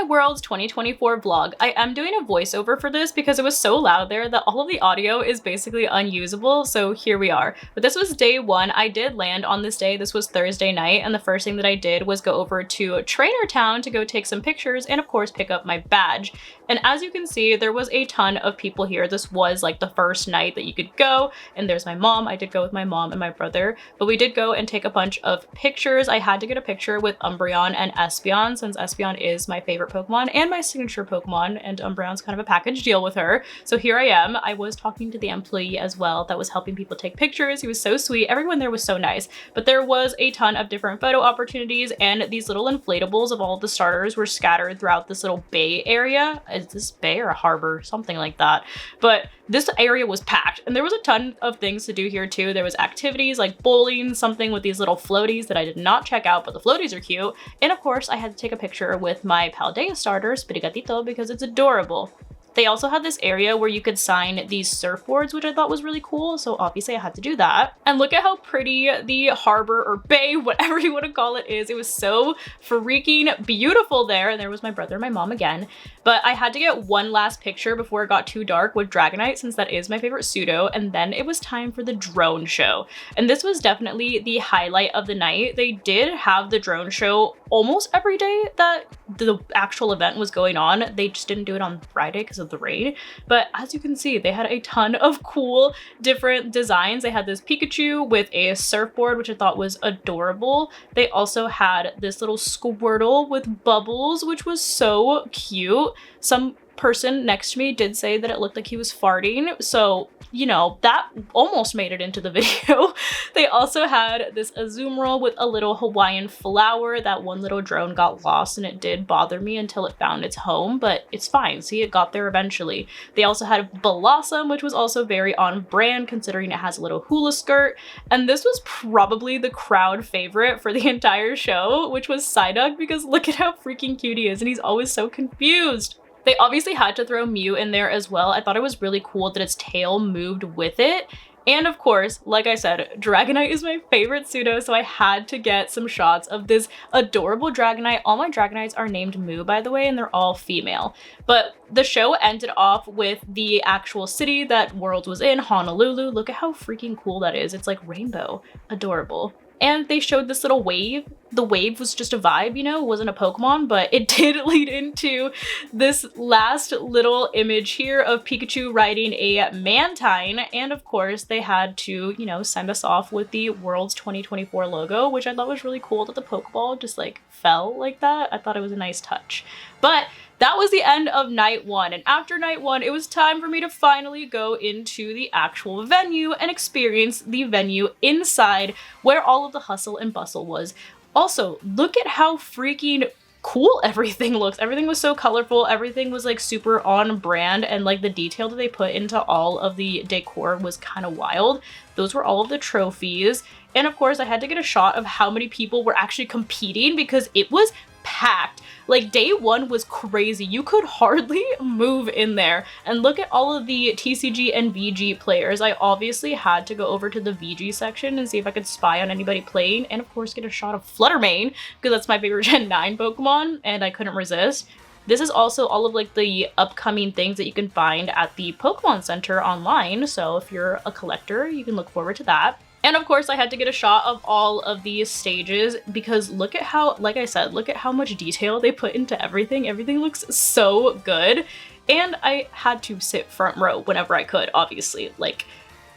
World's 2024 vlog. I am doing a voiceover for this because it was so loud there that all of the audio is basically unusable, so here we are. But this was day one. I did land on this day. This was Thursday night, and the first thing that I did was go over to Trainer Town to go take some pictures and of course pick up my badge. And as you can see, there was a ton of people here. This was like the first night that you could go, and there's my mom. I did go with my mom and my brother, but we did go and take a bunch of pictures. I had to get a picture with Umbreon and Espeon since Espeon is my favorite Pokemon and my signature Pokemon, and Umbreon's kind of a package deal with her. So here I am. I was talking to the employee as well that was helping people take pictures. He was so sweet. Everyone there was so nice, but there was a ton of different photo opportunities, and these little inflatables of all of the starters were scattered throughout this little bay area. Is this bay or a harbor? Something like that. But this area was packed, and there was a ton of things to do here too. There was activities like bowling, something with these little floaties that I did not check out, but the floaties are cute. And of course, I had to take a picture with my Paldea starter, Spirigatito, because it's adorable. They also had this area where you could sign these surfboards, which I thought was really cool. So obviously I had to do that. And look at how pretty the harbor or bay, whatever you want to call it, is. It was so freaking beautiful there. And there was my brother and my mom again. But I had to get one last picture before it got too dark with Dragonite, since that is my favorite pseudo. And then it was time for the drone show. And this was definitely the highlight of the night. They did have the drone show almost every day that the actual event was going on. They just didn't do it on Friday because of the rain. But as you can see, they had a ton of cool different designs. They had this Pikachu with a surfboard, which I thought was adorable. They also had this little Squirtle with bubbles, which was so cute. Some person next to me did say that it looked like he was farting, so you know, that almost made it into the video. They also had this Azumarill with a little Hawaiian flower. That one little drone got lost, and it did bother me until it found its home, but it's fine. See, it got there eventually. They also had Blossom, which was also very on brand considering it has a little hula skirt. And this was probably the crowd favorite for the entire show, which was Psyduck, because look at how freaking cute he is, and he's always so confused. They obviously had to throw Mew in there as well. I thought it was really cool that its tail moved with it. And of course, like I said, Dragonite is my favorite pseudo, so I had to get some shots of this adorable Dragonite. All my Dragonites are named Moo, by the way, and they're all female. But the show ended off with the actual city that Worlds was in, Honolulu. Look at how freaking cool that is. It's like rainbow. Adorable. And they showed this little wave. The wave was just a vibe, you know, it wasn't a Pokemon, but it did lead into this last little image here of Pikachu riding a Mantine. And of course, they had to, you know, send us off with the World's 2024 logo, which I thought was really cool that the Pokeball just like fell like that. I thought it was a nice touch. But that was the end of night one, and after night one, it was time for me to finally go into the actual venue and experience the venue inside where all of the hustle and bustle was. Also, look at how freaking cool everything looks. Everything was so colorful. Everything was like super on brand, and like the detail that they put into all of the decor was kind of wild. Those were all of the trophies. And of course, I had to get a shot of how many people were actually competing because it was packed. Like day one was crazy. You could hardly move in there. And look at all of the TCG and VG players. I obviously had to go over to the VG section and see if I could spy on anybody playing, and of course get a shot of Fluttermane because that's my favorite Gen 9 Pokemon, and I couldn't resist. This is also all of like the upcoming things that you can find at the Pokemon Center online. So if you're a collector, you can look forward to that. And of course, I had to get a shot of all of these stages because look at how, like I said, look at how much detail they put into everything. Everything looks so good. And I had to sit front row whenever I could, obviously. Like,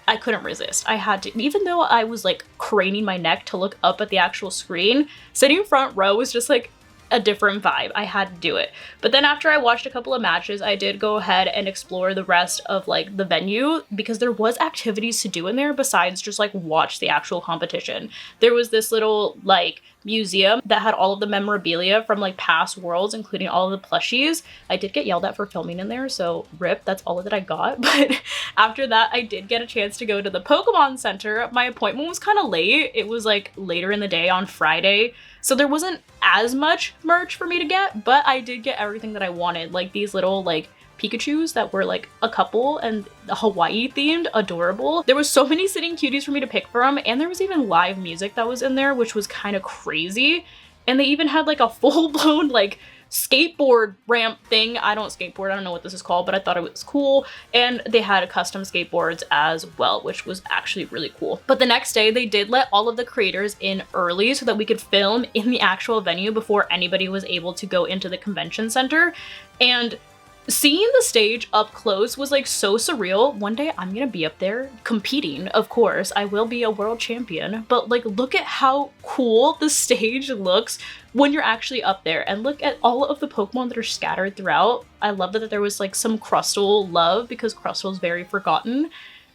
I couldn't resist. I had to, even though I was like craning my neck to look up at the actual screen, sitting front row was just like a different vibe. I had to do it. But then after I watched a couple of matches, I did go ahead and explore the rest of like the venue because there was activities to do in there besides just like watch the actual competition. There was this little like museum that had all of the memorabilia from like past worlds, including all of the plushies. I did get yelled at for filming in there, so rip, that's all that I got. But after that, I did get a chance to go to the Pokemon Center. My appointment was kind of late. It was like later in the day on Friday, so there wasn't as much merch for me to get, but I did get everything that I wanted, like these little like Pikachus that were like a couple and Hawaii themed, adorable. There was so many sitting cuties for me to pick from, and there was even live music that was in there, which was kind of crazy. And they even had like a full-blown like skateboard ramp thing. I don't skateboard, I don't know what this is called, but I thought it was cool. And they had custom skateboards as well, which was actually really cool. But the next day they did let all of the creators in early so that we could film in the actual venue before anybody was able to go into the convention center. And seeing the stage up close was like so surreal. One day I'm gonna be up there competing, of course. I will be a world champion, but like look at how cool the stage looks when you're actually up there, and look at all of the Pokemon that are scattered throughout. I love that there was like some Crustle love because Crustle is very forgotten.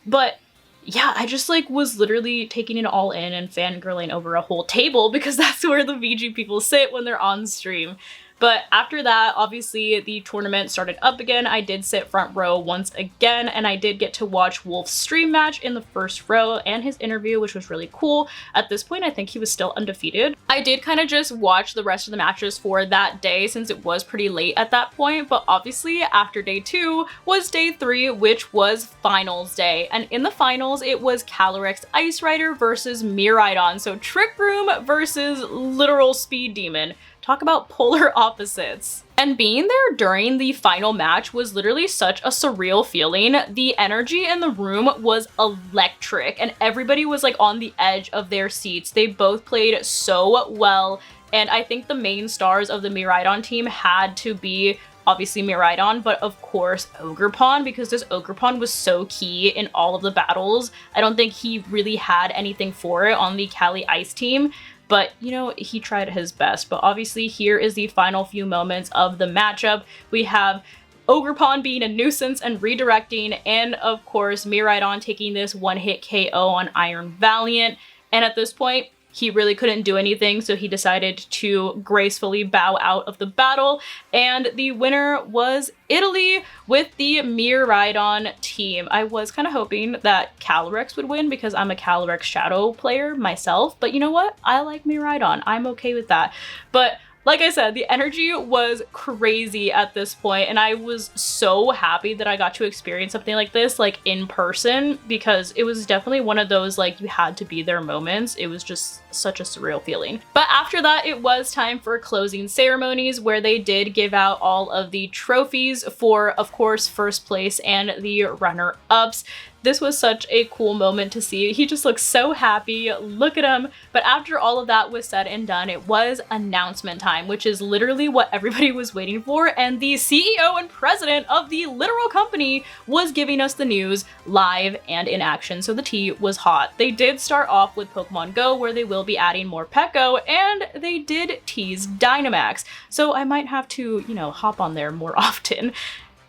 But yeah, I just like was literally taking it all in and fangirling over a whole table because that's where the VG people sit when they're on stream. But after that, obviously the tournament started up again. I did sit front row once again, and I did get to watch Wolf's stream match in the first row and his interview, which was really cool. At this point, I think he was still undefeated. I did kind of just watch the rest of the matches for that day since it was pretty late at that point. But obviously after day 2 was day 3, which was finals day. And in the finals, it was Calyrex Ice Rider versus Miraidon. So Trick Room versus literal Speed Demon. Talk about polar opposites. And being there during the final match was literally such a surreal feeling. The energy in the room was electric and everybody was like on the edge of their seats. They both played so well. And I think the main stars of the Miraidon team had to be obviously Miraidon, but of course Ogerpon, because this Ogerpon was so key in all of the battles. I don't think he really had anything for it on the Cali Ice team. But, you know, he tried his best. But obviously here is the final few moments of the matchup. We have Ogerpon being a nuisance and redirecting, and of course Miraidon taking this one-hit KO on Iron Valiant. And at this point, he really couldn't do anything, so he decided to gracefully bow out of the battle. And the winner was Italy with the Miraidon team. I was kind of hoping that Calyrex would win because I'm a Calyrex Shadow player myself, but you know what? I like Miraidon. I'm okay with that. But like I said, the energy was crazy at this point, and I was so happy that I got to experience something like this, like in person, because it was definitely one of those, like, you had to be there moments. It was just such a surreal feeling. But after that, it was time for closing ceremonies, where they did give out all of the trophies for, of course, first place and the runner-ups. This was such a cool moment to see. He just looks so happy. Look at him. But after all of that was said and done, it was announcement time, which is literally what everybody was waiting for. And the CEO and president of the literal company was giving us the news live and in action. So the tea was hot. They did start off with Pokemon Go, where they will be adding more Peko, and they did tease Dynamax. So I might have to, you know, hop on there more often.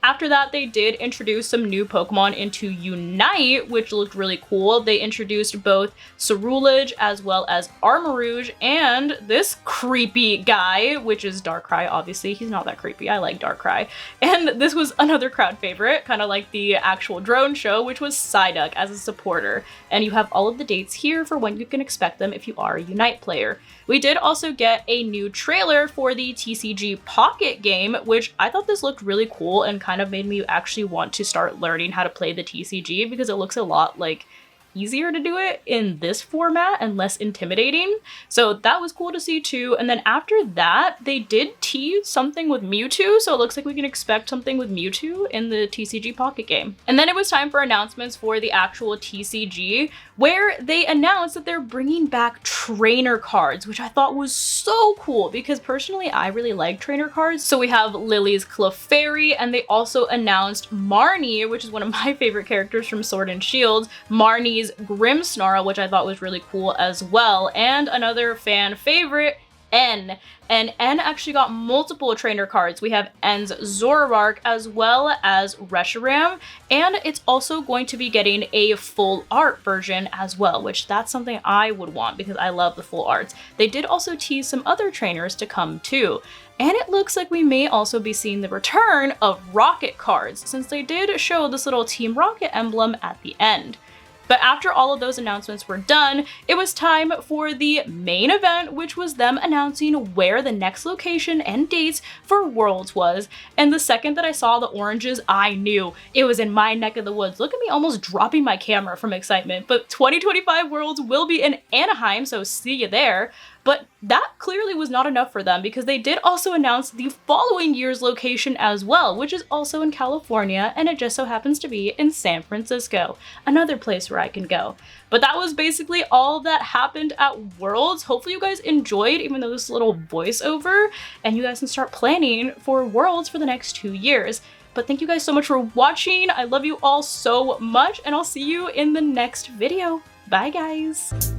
After that, they did introduce some new Pokemon into Unite, which looked really cool. They introduced both Cerulege as well as Armarouge, and this creepy guy, which is Darkrai. Obviously, he's not that creepy. I like Darkrai. And this was another crowd favorite, kind of like the actual drone show, which was Psyduck as a supporter. And you have all of the dates here for when you can expect them if you are a Unite player. We did also get a new trailer for the TCG Pocket game, which I thought this looked really cool and kind of made me actually want to start learning how to play the TCG, because it looks a lot like easier to do it in this format and less intimidating. So that was cool to see too. And then after that, they did tease something with Mewtwo. So it looks like we can expect something with Mewtwo in the TCG Pocket game. And then it was time for announcements for the actual TCG, where they announced that they're bringing back trainer cards, which I thought was so cool because personally, I really like trainer cards. So we have Lily's Clefairy, and they also announced Marnie, which is one of my favorite characters from Sword and Shield, Marnie's Grimmsnarl, which I thought was really cool as well, and another fan favorite, N. And N actually got multiple trainer cards. We have N's Zoroark as well as Reshiram, and it's also going to be getting a full art version as well, which that's something I would want because I love the full arts. They did also tease some other trainers to come too. And it looks like we may also be seeing the return of Rocket cards, since they did show this little Team Rocket emblem at the end. But after all of those announcements were done, it was time for the main event, which was them announcing where the next location and dates for Worlds was. And the second that I saw the oranges, I knew it was in my neck of the woods. Look at me almost dropping my camera from excitement. But 2025 Worlds will be in Anaheim, so see you there. But that clearly was not enough for them because they did also announce the following year's location as well, which is also in California, and it just so happens to be in San Francisco, another place where I can go. But that was basically all that happened at Worlds. Hopefully you guys enjoyed, even though this is a little voiceover, and you guys can start planning for Worlds for the next 2 years. But thank you guys so much for watching. I love you all so much, and I'll see you in the next video. Bye, guys.